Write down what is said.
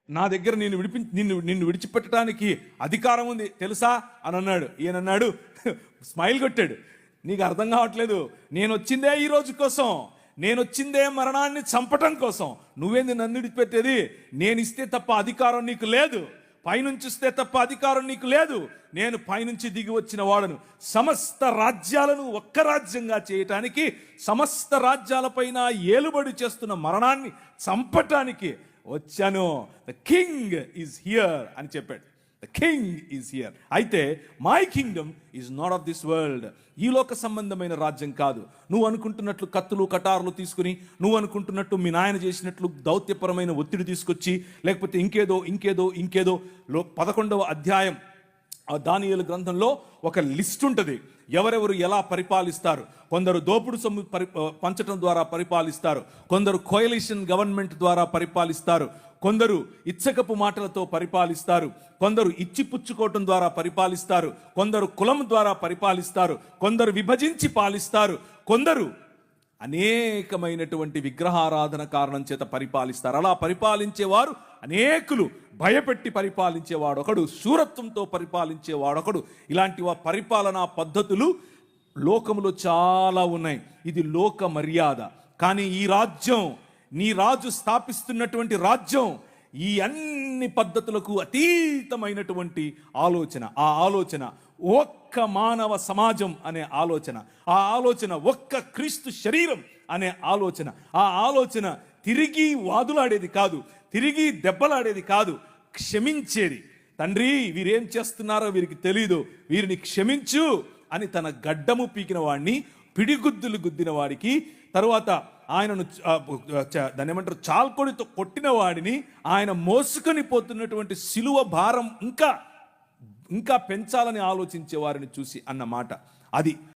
నా దగ్గర నిన్ను విడిచిపెట్టడానికి అధికారం ఉంది తెలుసా అని అన్నాడు. ఈయన అన్నాడు, స్మైల్ కొట్టాడు, నీకు అర్థం కావట్లేదు, నేను వచ్చిందే ఈ రోజు కోసం, నేను వచ్చిందే మరణాన్ని చంపటం కోసం, నువ్వేంది నన్ను విడిచిపెట్టేది? నేను ఇస్తే తప్ప అధికారం నీకు లేదు, పైనుంచి ఇస్తే తప్ప అధికారం నీకు లేదు, నేను పైనుంచి దిగి వచ్చిన వాడను, సమస్త రాజ్యాలను ఒక్క రాజ్యంగా చేయటానికి, సమస్త రాజ్యాలపైన ఏలుబడి చేస్తున్న మరణాన్ని చంపటానికి వచ్చాను. ద కింగ్ ఈజ్ హియర్ అని చెప్పాడు. The king is here. అయితే my kingdom is not of this world. ఈ లోక సంబంధమైన రాజ్యం కాదు. నువ్వు అనుకుంటున్నట్లు కత్తులు కటారులు తీసుకుని, నువ్వు అనుకుంటున్నట్టు మీ నాయన చేసినట్లు దౌత్యపరమైన ఒత్తిడి తీసుకొచ్చి, లేకపోతే ఇంకేదో 11వ అధ్యాయం దానియేలు గ్రంథంలో ఒక లిస్ట్ ఉంటుంది, ఎవరెవరు ఎలా పరిపాలిస్తారు. కొందరు దోపుడు సొమ్ము పంచడం ద్వారా పరిపాలిస్తారు, కొందరు కోయలిషన్ గవర్నమెంట్ ద్వారా పరిపాలిస్తారు, కొందరు ఇచ్చకపు మాటలతో పరిపాలిస్తారు, కొందరు ఇచ్చిపుచ్చుకోవటం ద్వారా పరిపాలిస్తారు, కొందరు కులం ద్వారా పరిపాలిస్తారు, కొందరు విభజించి పాలిస్తారు, కొందరు అనేకమైనటువంటి విగ్రహారాధన కారణం చేత పరిపాలిస్తారు. అలా పరిపాలించేవారు అనేకులు. భయపెట్టి పరిపాలించేవాడు ఒకడు, శూరత్వంతో పరిపాలించేవాడు ఒకడు. ఇలాంటి పరిపాలనా పద్ధతులు లోకములో చాలా ఉన్నాయి. ఇది లోక మర్యాద. కానీ ఈ రాజ్యం, నీ రాజు స్థాపిస్తున్నటువంటి రాజ్యం ఈ అన్ని పద్ధతులకు అతీతమైనటువంటి ఆలోచన. ఆ ఆలోచన ఒక్క మానవ సమాజం అనే ఆలోచన, ఆ ఆలోచన ఒక్క క్రీస్తు శరీరం అనే ఆలోచన. ఆ ఆలోచన తిరిగి వాదులాడేది కాదు, తిరిగి దెబ్బలాడేది కాదు, క్షమించేది. తండ్రి, వీరేం చేస్తున్నారో వీరికి తెలీదు, వీరిని క్షమించు అని తన గడ్డము పీకిన వాడిని, పిడిగుద్దులు గుద్దిన వాడికి, తరువాత ఆయనను దాన్ని ఏమంటారు, చాల్కొడితో కొట్టిన వాడిని, ఆయన మోసుకొని పోతున్నటువంటి సిలువ భారం ఇంకా పెంచాలని ఆలోచించే వారిని చూసి అన్నమాట అది.